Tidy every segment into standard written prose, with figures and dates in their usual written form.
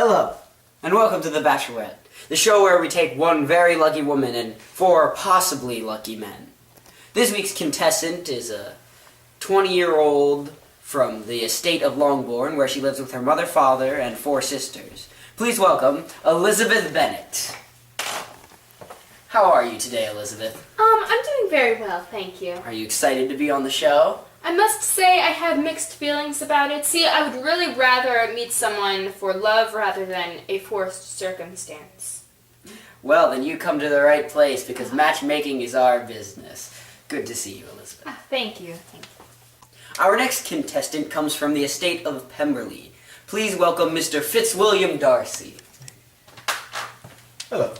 Hello, and welcome to The Bachelorette, the show where we take one very lucky woman and four possibly lucky men. This week's contestant is a 20-year-old from the estate of Longbourn, where she lives with her mother, father, and four sisters. Please welcome Elizabeth Bennett. How are you today, Elizabeth? I'm doing very well, thank you. Are you excited to be on the show? I must say I have mixed feelings about it. See, I would really rather meet someone for love rather than a forced circumstance. Well, then you come to the right place, because matchmaking is our business. Good to see you, Elizabeth. Thank you. Thank you. Our next contestant comes from the estate of Pemberley. Please welcome Mr. Fitzwilliam Darcy. Hello.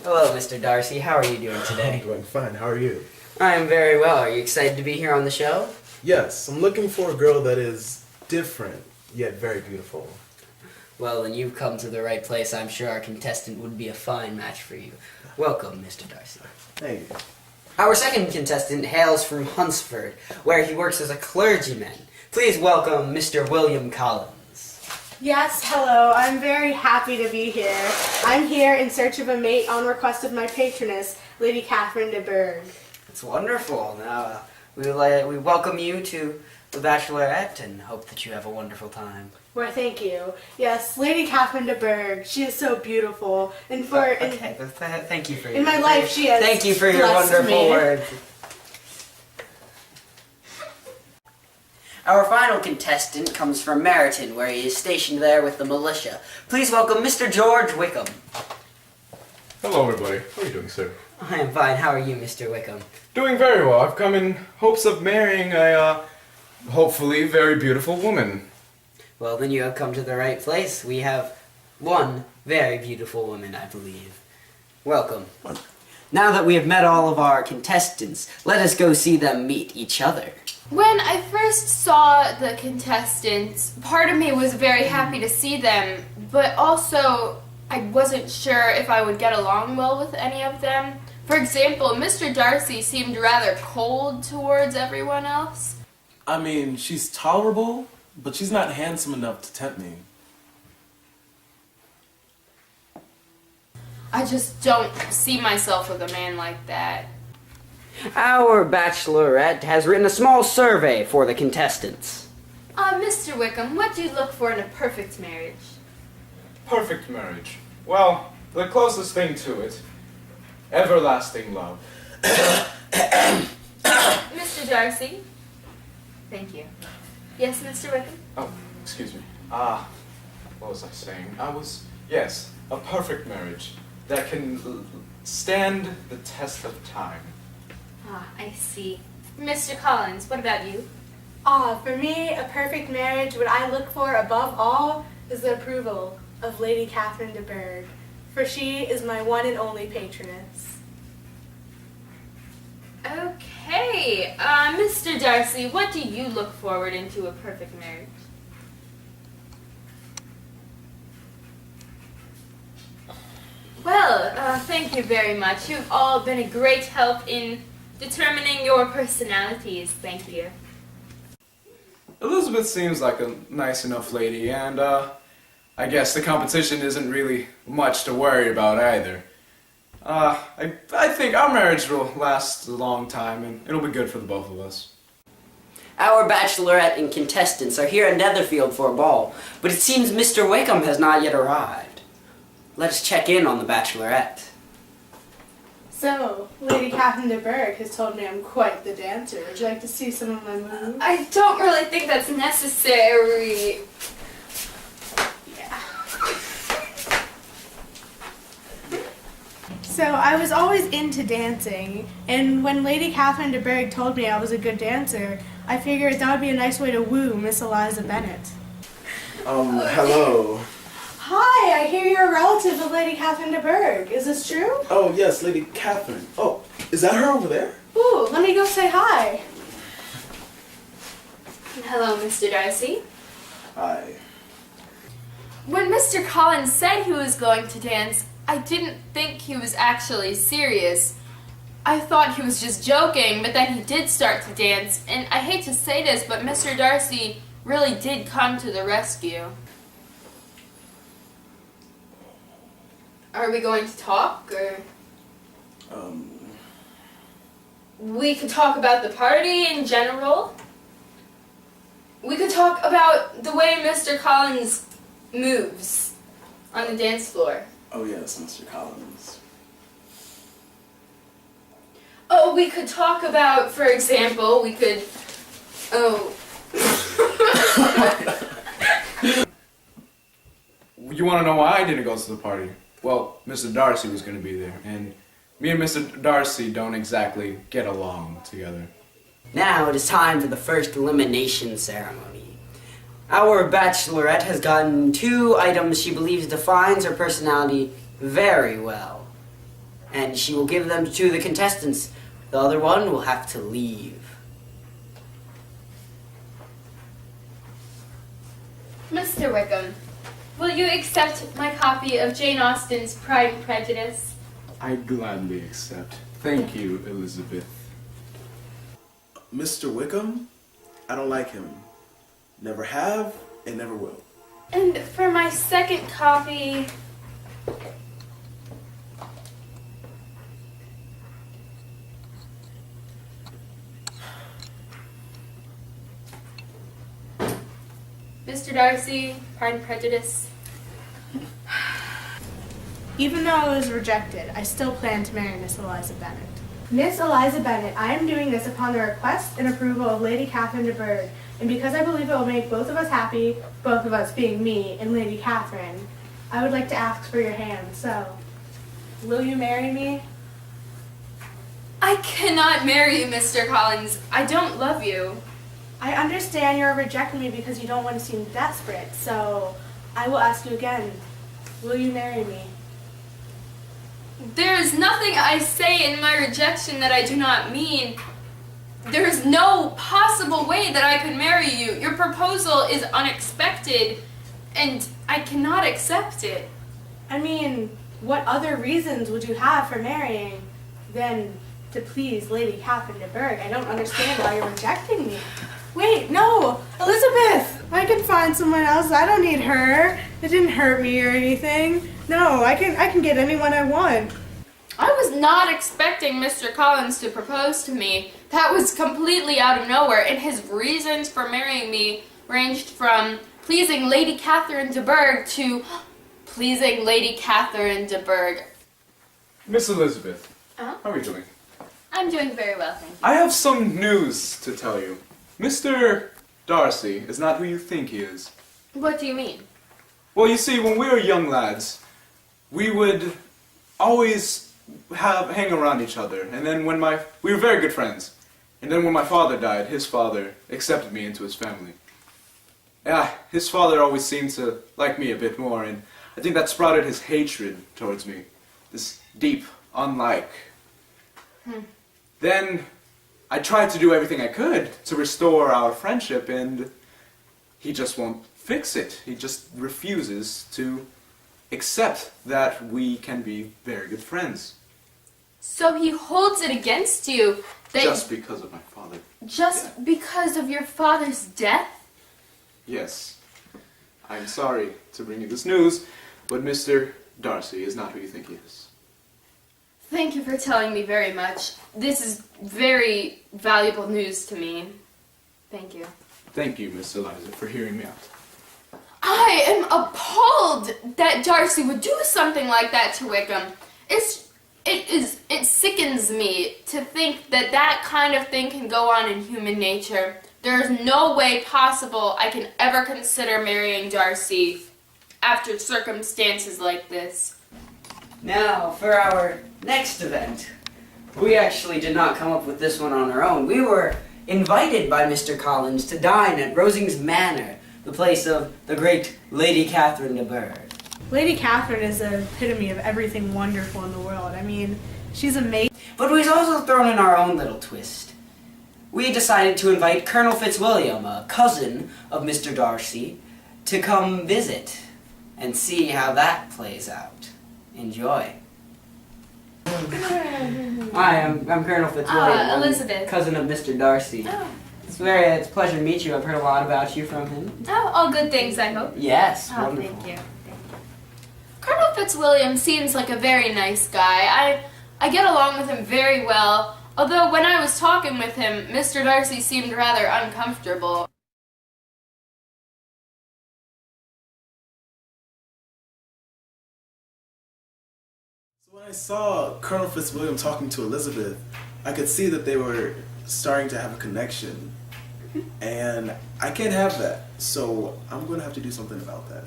Hello, Mr. Darcy. How are you doing today? I'm doing fine. How are you? I am very well. Are you excited to be here on the show? Yes, I'm looking for a girl that is different, yet very beautiful. Well, then you've come to the right place. I'm sure our contestant would be a fine match for you. Welcome, Mr. Darcy. Thank you. Our second contestant hails from Hunsford, where he works as a clergyman. Please welcome Mr. William Collins. Yes, hello. I'm very happy to be here. I'm here in search of a mate on request of my patroness, Lady Catherine de Bourgh. It's wonderful. Now, we welcome you to The Bachelorette and hope that you have a wonderful time. Well, thank you. Yes, Lady Catherine de Bourgh. She is so beautiful. And Thank you for in my life, she has Thank you for your blessed wonderful me. words. Our final contestant comes from Meryton, where he is stationed there with the militia. Please welcome Mr. George Wickham. Hello, everybody. How are you doing, sir? I am fine. How are you, Mr. Wickham? Doing very well. I've come in hopes of marrying a, hopefully, very beautiful woman. Well, then you have come to the right place. We have one very beautiful woman, I believe. Welcome. Now that we have met all of our contestants, let us go see them meet each other. When I first saw the contestants, part of me was very happy to see them, but also I wasn't sure if I would get along well with any of them. For example, Mr. Darcy seemed rather cold towards everyone else. I mean, she's tolerable, but she's not handsome enough to tempt me. I just don't see myself with a man like that. Our Bachelorette has written a small survey for the contestants. Mr. Wickham, what do you look for in a perfect marriage? Perfect marriage. Well, the closest thing to it, everlasting love. Mr. Darcy? Thank you. Yes, Mr. Wickham? Oh, excuse me. What was I saying? Yes, a perfect marriage that can stand the test of time. I see. Mr. Collins, what about you? For me, a perfect marriage, what I look for above all is the approval of Lady Catherine de Bourgh, for she is my one and only patroness. Okay, Mr. Darcy, what do you look forward into a perfect marriage? Well, thank you very much. You've all been a great help in determining your personalities. Thank you. Elizabeth seems like a nice enough lady, and I guess the competition isn't really much to worry about either. I think our marriage will last a long time, and it'll be good for the both of us. Our Bachelorette and contestants are here at Netherfield for a ball, but it seems Mr. Wickham has not yet arrived. Let us check in on the Bachelorette. So, Lady Catherine de Bourgh has told me I'm quite the dancer. Would you like to see some of my moves? I don't really think that's necessary. So I was always into dancing, and when Lady Catherine de Bourgh told me I was a good dancer, I figured that would be a nice way to woo Miss Eliza Bennett. Hello. Hi, I hear you're a relative of Lady Catherine de Bourgh. Is this true? Oh, yes, Lady Catherine. Oh, is that her over there? Ooh, let me go say hi. Hello, Mr. Darcy. Hi. When Mr. Collins said he was going to dance, I didn't think he was actually serious. I thought he was just joking, but then he did start to dance, and I hate to say this, but Mr. Darcy really did come to the rescue. Are we going to talk, or we could talk about the party in general? We could talk about the way Mr. Collins moves on the dance floor. Oh yes, Mr. Collins. Oh, we could talk about, for example, we could... Oh. You want to know why I didn't go to the party? Well, Mr. Darcy was going to be there, and me and Mr. Darcy don't exactly get along together. Now it is time for the first elimination ceremony. Our Bachelorette has gotten 2 items she believes defines her personality very well. And she will give them to the contestants. The other one will have to leave. Mr. Wickham, will you accept my copy of Jane Austen's Pride and Prejudice? I gladly accept. Thank you, Elizabeth. Mr. Wickham? I don't like him. Never have and never will. And for my second copy... Mr. Darcy, Pride and Prejudice. Even though I was rejected, I still plan to marry Miss Eliza Bennet. Miss Eliza Bennet, I am doing this upon the request and approval of Lady Catherine de Bourgh, and because I believe it will make both of us happy, both of us being me and Lady Catherine, I would like to ask for your hand, so, will you marry me? I cannot marry you, Mr. Collins. I don't love you. I understand you're rejecting me because you don't want to seem desperate, so I will ask you again, will you marry me? There is nothing I say in my rejection that I do not mean. There is no possible way that I could marry you. Your proposal is unexpected, and I cannot accept it. I mean, what other reasons would you have for marrying than to please Lady Catherine de Bourgh? I don't understand why you're rejecting me. Wait, no! Elizabeth! I can find someone else. I don't need her. It didn't hurt me or anything. No, I can get anyone I want. I was not expecting Mr. Collins to propose to me. That was completely out of nowhere, and his reasons for marrying me ranged from pleasing Lady Catherine de Bourgh to pleasing Lady Catherine de Bourgh. Miss Elizabeth, Uh-huh. how are you doing? I'm doing very well, thank you. I have some news to tell you. Mr. Darcy is not who you think he is. What do you mean? Well, you see, when we were young lads, we would always hang around each other, and then we were very good friends. And then when my father died, his father accepted me into his family. Yeah, his father always seemed to like me a bit more, and I think that sprouted his hatred towards me. This deep unlike. Then I tried to do everything I could to restore our friendship, and he just won't fix it. He just refuses to accept that we can be very good friends. So he holds it against you that Just because of my father. just because of your father's death? Yes. I'm sorry to bring you this news, but Mr. Darcy is not who you think he is. Thank you for telling me very much. This is very valuable news to me. Thank you. Thank you, Miss Eliza, for hearing me out. I am appalled that Darcy would do something like that to Wickham. It sickens me to think that that kind of thing can go on in human nature. There is no way possible I can ever consider marrying Darcy after circumstances like this. Now, for our next event, we actually did not come up with this one on our own. We were invited by Mr. Collins to dine at Rosings Manor, the place of the great Lady Catherine de Bourgh. Lady Catherine is the epitome of everything wonderful in the world. I mean, she's amazing. But we've also thrown in our own little twist. We decided to invite Colonel Fitzwilliam, a cousin of Mr. Darcy, to come visit and see how that plays out. Enjoy. Hi, I'm Colonel Fitzwilliam. I'm Elizabeth. cousin of Mr. Darcy. Oh. It's a pleasure to meet you. I've heard a lot about you from him. Oh, all good things, I hope. Yes, Oh, wonderful. thank you. Colonel Fitzwilliam seems like a very nice guy. I get along with him very well, although when I was talking with him, Mr. Darcy seemed rather uncomfortable. So when I saw Colonel Fitzwilliam talking to Elizabeth, I could see that they were starting to have a connection. And I can't have that, so I'm going to have to do something about that.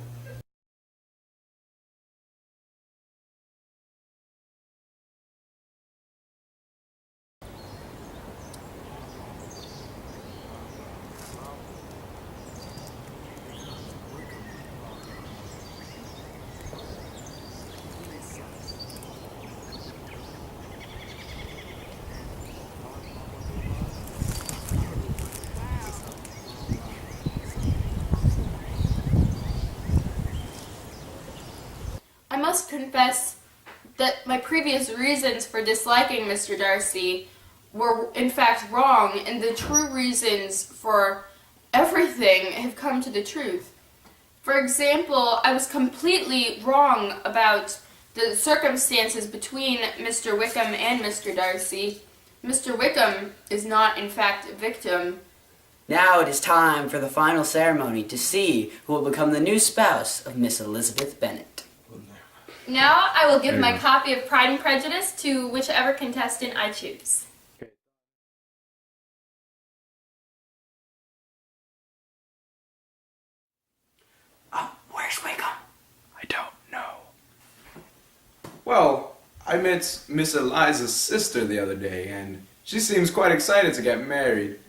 I must confess that my previous reasons for disliking Mr. Darcy were in fact wrong, and the true reasons for everything have come to the truth. For example, I was completely wrong about the circumstances between Mr. Wickham and Mr. Darcy. Mr. Wickham is not in fact a victim. Now it is time for the final ceremony to see who will become the new spouse of Miss Elizabeth Bennet. Now I will give my copy of Pride and Prejudice to whichever contestant I choose. Where's Wickham? I don't know. Well, I met Miss Eliza's sister the other day, and she seems quite excited to get married.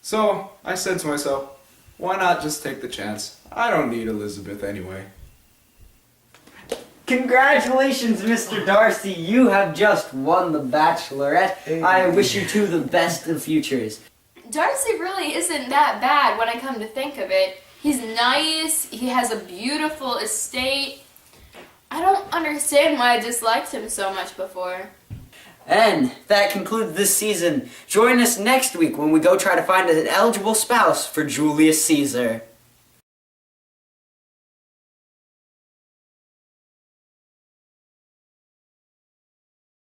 So I said to myself, why not just take the chance? I don't need Elizabeth anyway. Congratulations, Mr. Darcy. You have just won the Bachelorette. Hey. I wish you two the best of futures. Darcy really isn't that bad when I come to think of it. He's nice, he has a beautiful estate. I don't understand why I disliked him so much before. And that concludes this season. Join us next week when we go try to find an eligible spouse for Julius Caesar.